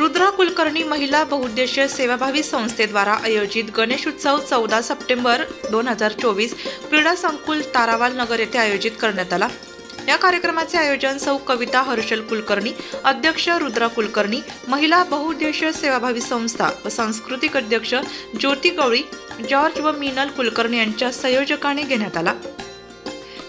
रुद्रा कुलकर्णी महिला बहुउद्देशीय सेवाभावी संस्थेद्वारा आयोजित गणेश उत्सव 14 सप्टेंबर 2024 क्रीडा संकुल तारावाल नगर येथे आयोजित करण्यात आला। या कार्यक्रमाचे आयोजन सौ कविता हर्षल कुलकर्णी, अध्यक्ष रुद्रा कुलकर्णी, महिला बहुउद्देशीय सेवाभावी संस्था व सांस्कृतिक अध्यक्ष ज्योती गवळी, जॉर्ज व मीनल कुलकर्णी यांच्या संयोजकाने घेण्यात आला।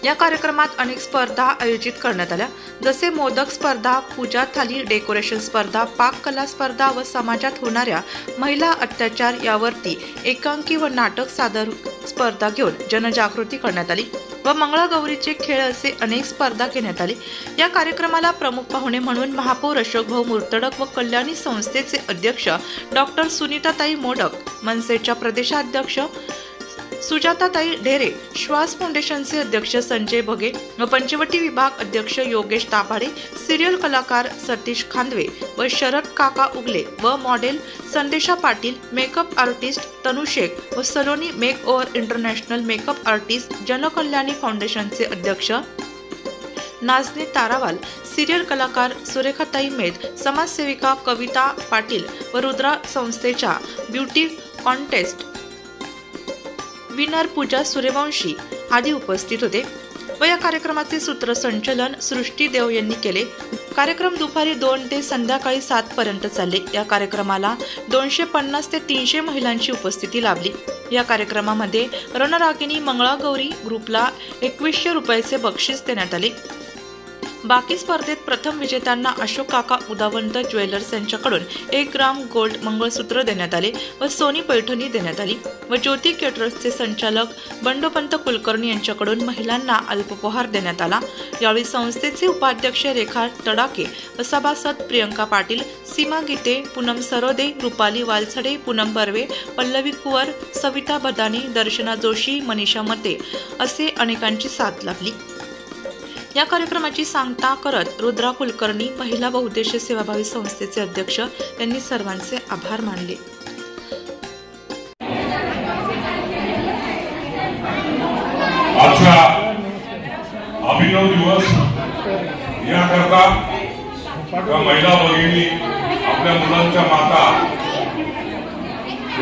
या कार्यक्रमात अनेक स्पर्धा आयोजित करण्यात आल्या, जसे मोदक स्पर्धा, पूजा थाली, डेकोरेशन स्पर्धा, पाककला स्पर्धा व समाजात होणाऱ्या महिला अत्याचार यावरती एकांकी व नाटक सादर स्पर्धा घेऊन जनजागृती करण्यात आली व मंगळागौरीचे खेळ असे अनेक स्पर्धा घेण्यात आली। या कार्यक्रमाला प्रमुख पाहुणे म्हणून महापौर अशोक भाऊ मुर्तडक व कल्याणी संस्थेचे अध्यक्ष डॉक्टर सुनीताताई मोडक, मनसेच्या प्रदेशाध्यक्ष सुजाताताई ढेरे, श्वास फाउंडेशनचे अध्यक्ष संजय भगे व पंचवटी विभाग अध्यक्ष योगेश तापाडे, सिरियल कलाकार सतीश खांदवे व शरद काका उगले व model Sandesha Patil, makeup artist Tanu Shaikh व Saloni make over international makeup artist Janakalyani फाउंडेशनचे अध्यक्ष नाजनी तारावाल, सिरियल कलाकार सुरेखाताई मेध, समाजसेविका कविता पाटील व रुद्रा संस्थेच्या ब्युटी कॉन्टेस्ट विनर पूजा सूर्यवंशी आदी उपस्थित होते व या कार्यक्रमाचे सूत्रसंचालन सृष्टी देव यांनी केले। कार्यक्रम दुपारी 2 ते संध्याकाळी 7 पर्यंत चालले। या कार्यक्रमाला 250 ते 300 महिलांची उपस्थिती लाभली। या कार्यक्रमामध्ये रणरागिणी मंगळागौरी ग्रुपला 2100 रुपयाचे बक्षीस देण्यात आले। बाकी स्पर्धेत प्रथम विजेत्यांना अशोक काका उदावंत ज्वेलर्स यांच्याकडून 1 ग्राम गोल्ड मंगळसूत्र देण्यात आले व सोनी पैठणी देण्यात आली व ज्योती केटरर्सचे संचालक बंडोपंत कुलकर्णी यांच्याकडून महिलांना अल्पोपहार देण्यात आला। यावेळी संस्थेचे उपाध्यक्ष रेखा तडाके व सभासद प्रियंका पाटील, सीमा गीते, पूनम सरोदे, रुपाली वालछडे, पूनम बर्वे, पल्लवी कुवर, सविता बदानी, दर्शना जोशी, मनीषा मते असे अनेकांची साथ लाभली। या कार्यक्रमाची सांगता करत रुद्रा कुलकर्णी महिला बहुउद्देशीय सेवाभावी संस्थेचे अध्यक्ष यांनी सर्वांचे आभार मानले। आजचा अभिनव दिवस याकरता महिला भगिनी आपल्या मुलांच्या माता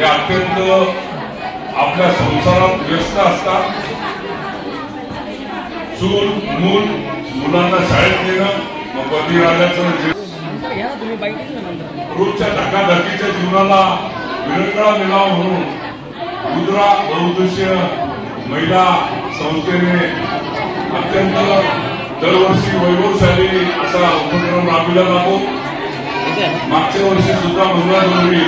या अत्यंत आपल्या संसारात व्यस्त असतात। चूल मूल मुलांना शाळेत नेणं व पतिराजाचं रोजच्या धकाधकीच्या जीवनाला विरंगुळा मिळावा म्हणून रुद्रा बहुउद्देशीय महिला संस्थेने अत्यंत दरवर्षी वैभवशाली असा उपक्रम राबविला जातो। मागच्या वर्षी सुद्धा मंगळागौरी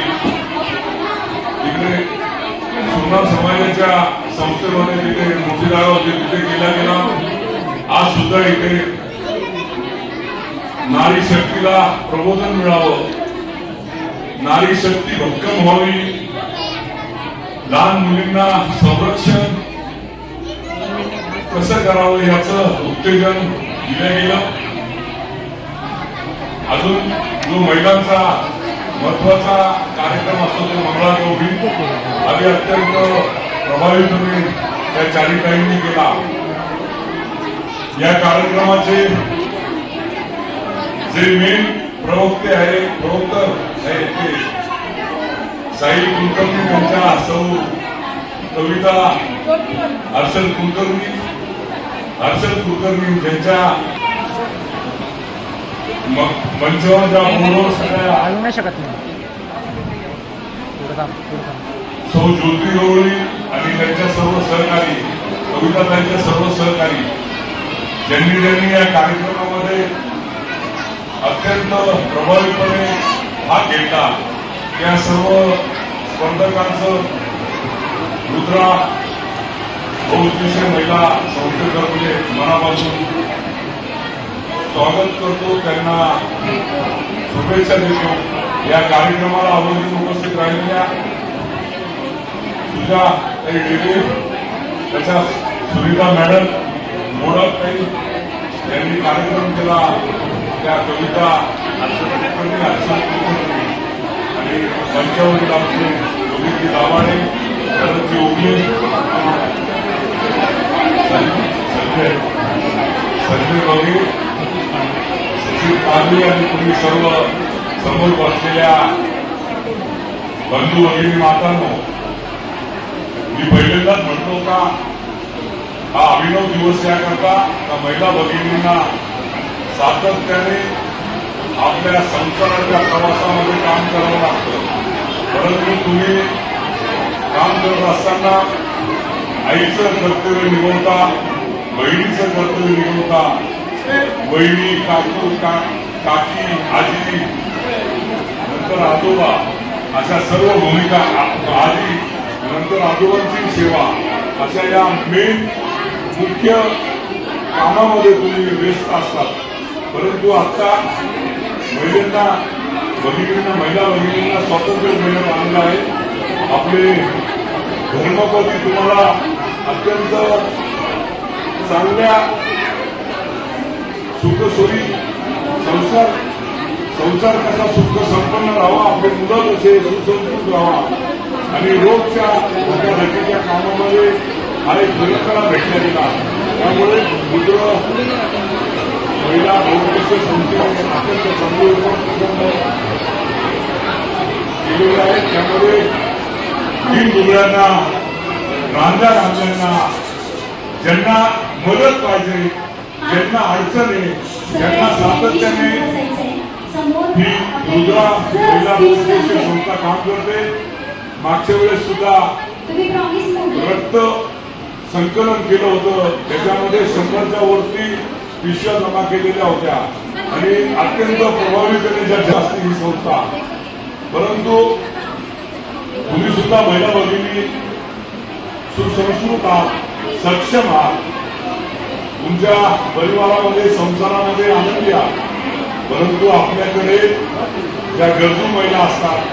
तिकडे सोनार समाजाच्या संस्थेमध्ये तिथे मोठी जागा होती, तिथे केला गेला। आज सुद्धा इथे नारी शक्तीला प्रबोधन मिळावं, नारी शक्ती भक्कम व्हावी, लहान मुलींना संरक्षण कसं करावं याचं उत्तेजन दिलं गेलं। अजून जो महिलांचा महत्वाचा कार्यक्रम असतो तो मंगळागौरी आधी अत्यंत प्रभावीपणे त्या चारिताईंनी केला। या कार्यक्रमाचे जे मेन प्रवक्ते आहेत ते साई कुलकर्णी यांच्या सौ कविता हर्षल कुलकर्णी यांच्या मंचावर ज्या बोर्डवर सगळ्या सौ ज्योती गवळी आणि त्यांच्या सर्व सहकारी, कविता त्यांच्या सर्व सहकारी ज्यांनी या कार्यक्रमामध्ये अत्यंत प्रभावीपणे भाग घेतला, त्या सर्व स्पर्धकांचं रुद्रा बहुउद्देशीय महिला संस्थेतर्फे मनापासून स्वागत करतो, त्यांना शुभेच्छा देतो। या कार्यक्रमाला आवर्जून उपस्थित राहिलेल्या सुजाताई ढेरे, त्याच्या सुनीता मॅडम मोडक ताई यांनी कार्यक्रम केला, त्या कविता आणि मंचावरील आमचे योगेश दाभाडे, शरद उगले, संजय भगे, सचिव कांबळे आणि तुम्ही सर्व समोर बसलेल्या बंधू भगिनी मातांनो, मी पहिल्यांदाच म्हणतो का हा अभिनव दिवस याकरता का महिला भगिनींना सातत्याने आपल्या संसाराच्या प्रवासामध्ये काम करावं लागतं. परंतु तुम्ही काम करत असताना आईचं कर्तव्य निभवता, बहिणीचं कर्तव्य निभवता, बहिणी, काकू, काकी, आजी, नंतर आजोबा, अशा सर्व भूमिका, आजी नंतर आजोबांची सेवा, अशा या मेन मुख्य कामामध्ये तुम्ही व्यस्त असतात. परंतु आता महिला भगिनींना स्वातंत्र्य मिळण्यात आलेलं आहे. आपले धर्मपती तुम्हाला अत्यंत चांगल्या सुखसोयी संसार कसा सुख संपन्न राहावा, आपले मुलं कसे सुसंस्कृत राहावा आणि रोजच्या धक्याधकीच्या कामामध्ये हा एक निरंतरा भेटला गेला. त्यामुळे महिला बहुउद्देशीय संस्थेने अत्यंत चांगले केलेले आहे. त्यामध्ये तीन दुबळ्यांना, रांध्यांना, ज्यांना मदत पाहिजे, ज्यांना अडचण आहे, ज्यांना सातत्याने ही रुद्रा महिला बहुउद्देशीय संस्था काम करते. मागच्या वेळेस सुद्धा रक्त संकलन केलं होतं. त्याच्यामध्ये 100च्या वरती पिशव्या जमा केलेल्या होत्या आणि अत्यंत प्रभावीपणे जास्त ही संस्था. परंतु तुम्ही सुद्धा महिला भगिनी सुसंस्कृत आहात, सक्षम आहात, तुमच्या परिवारामध्ये संसारामध्ये आनंदी आहात. परंतु आपल्याकडे ज्या गरजू महिला असतात,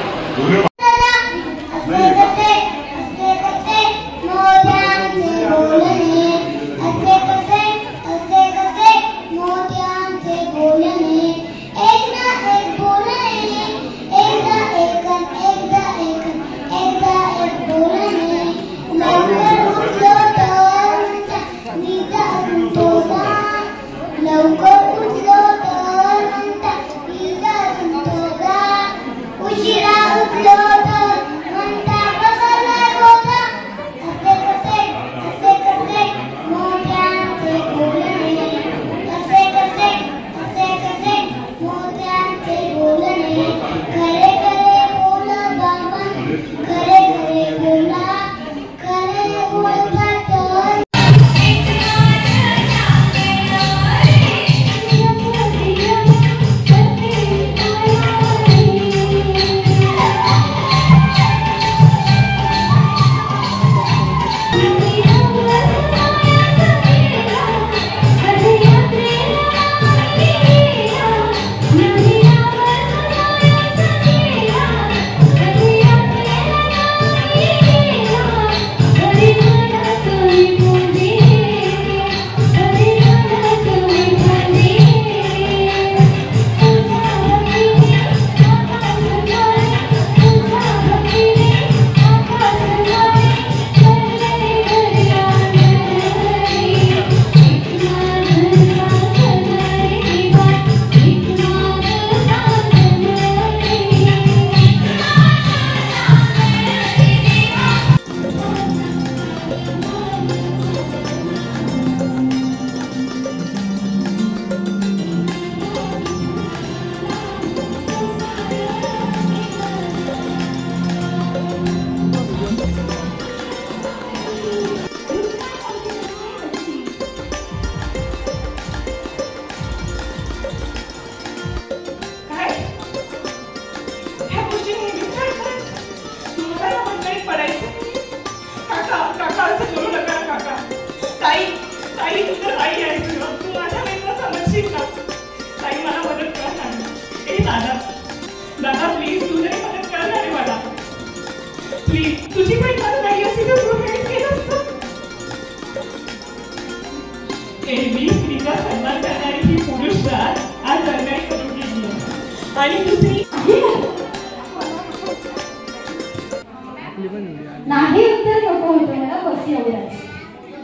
नाही उत्तर नको होतं मला बस एवढंच.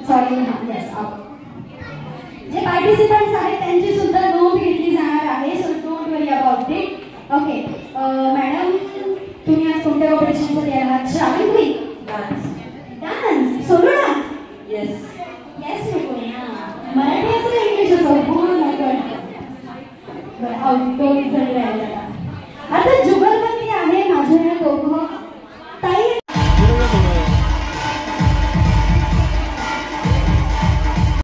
सॉरी. जे पार्टिसिपंट्स आहेत त्यांची सुद्धा नोंद घेतली जाणार आहे. So don't worry about it. Okay madam तुम्ही आज कोणत्या कॉम्पिटिशनमध्ये आहात? Shravani queen dance solo dance yes नको ना मराठी असो इंग्लिश असो बोल नका बरं आउटडोर